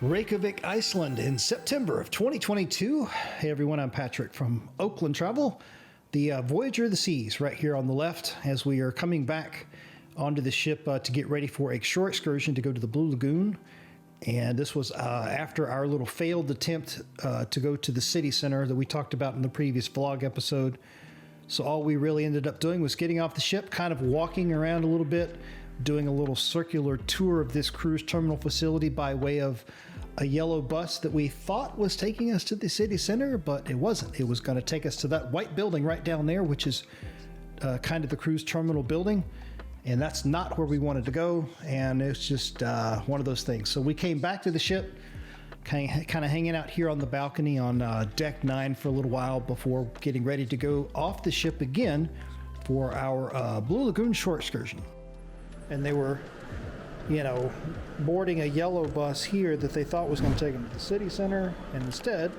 Reykjavík Iceland in September of 2022. Hey everyone, I'm Patrick from Oakland Travel. The Voyager of the Seas right here on the left as we are coming back onto the ship to get ready for a shore excursion to go to the Blue Lagoon. And this was after our little failed attempt to go to the city center that we talked about in the previous vlog episode. So all we really ended up doing was getting off the ship, kind of walking around a little bit, doing a little circular tour of this cruise terminal facility by way of a yellow bus that we thought was taking us to the city center, but it wasn't. It was going to take us to that white building right down there, which is kind of the cruise terminal building. And that's not where we wanted to go. And it's just one of those things. So we came back to the ship, kind of hanging out here on the balcony on deck 9 for a little while before getting ready to go off the ship again for our Blue Lagoon shore excursion. And they were, boarding a yellow bus here that they thought was going to take them to the city center, and instead,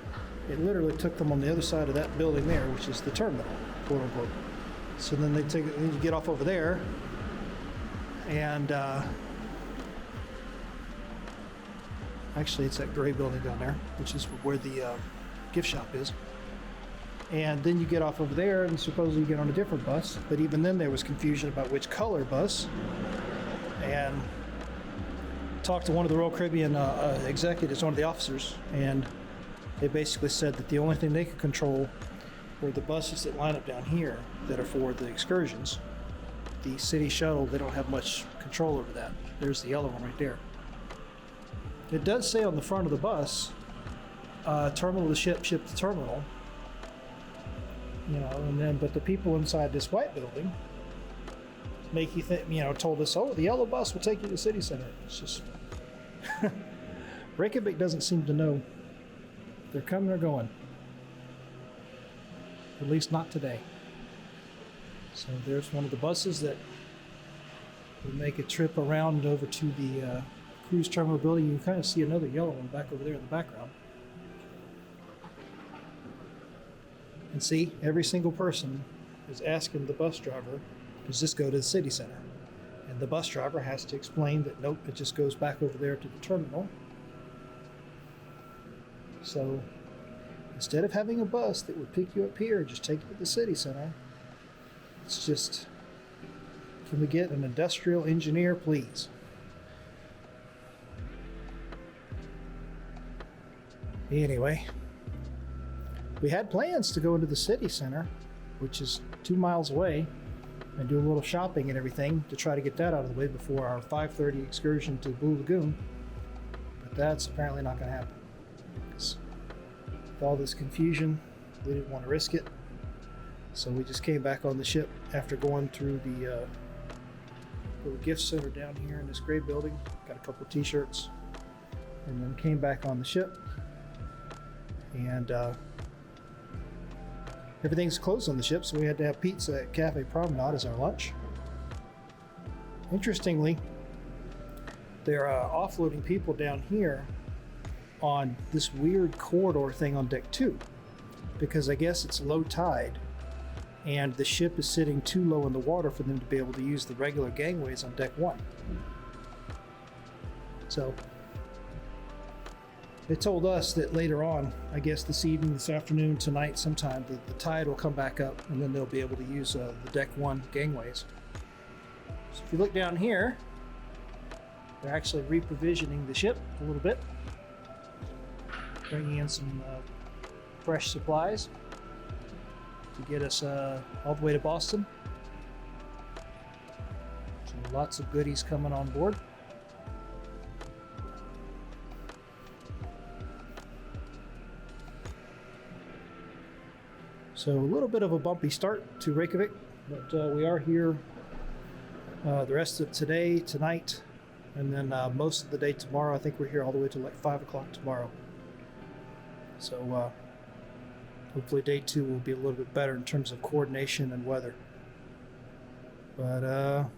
it literally took them on the other side of that building there, which is the terminal, quote unquote. So then then you get off over there, and actually it's that gray building down there, which is where the gift shop is. And then you get off over there and supposedly you get on a different bus, but even then there was confusion about which color bus. And talked to one of the Royal Caribbean executives, one of the officers, and they basically said that the only thing they could control were the buses that line up down here that are for the excursions. The city shuttle, they don't have much control over that. There's the yellow one right there. It does say on the front of the bus, terminal to ship, ship to terminal. But the people inside this white building make you think, told us, oh, the yellow bus will take you to the city center. It's just, Reykjavik doesn't seem to know if they're coming or going. At least not today. So there's one of the buses that will make a trip around over to the cruise terminal building. You can kind of see another yellow one back over there in the background. And see, every single person is asking the bus driver, does this go to the city center? And the bus driver has to explain that nope, it just goes back over there to the terminal. So instead of having a bus that would pick you up here and just take you to the city center, it's just, can we get an industrial engineer, please? Anyway, we had plans to go into the city center, which is 2 miles away, and do a little shopping and everything to try to get that out of the way before our 5:30 excursion to Blue Lagoon. But that's apparently not going to happen. Because with all this confusion, we didn't want to risk it. So we just came back on the ship after going through the little gift center down here in this gray building. Got a couple of t-shirts. And then came back on the ship. And everything's closed on the ship, so we had to have pizza at Cafe Promenade as our lunch. Interestingly, they're offloading people down here on this weird corridor thing on deck 2 because I guess it's low tide and the ship is sitting too low in the water for them to be able to use the regular gangways on deck 1. So they told us that later on, I guess this evening, this afternoon, tonight sometime, the tide will come back up and then they'll be able to use the deck 1 gangways. So if you look down here, they're actually reprovisioning the ship a little bit, bringing in some fresh supplies to get us all the way to Boston. So lots of goodies coming on board. So a little bit of a bumpy start to Reykjavik, but we are here the rest of today, tonight, and then most of the day tomorrow. I think we're here all the way to like 5 o'clock tomorrow. So hopefully day 2 will be a little bit better in terms of coordination and weather. But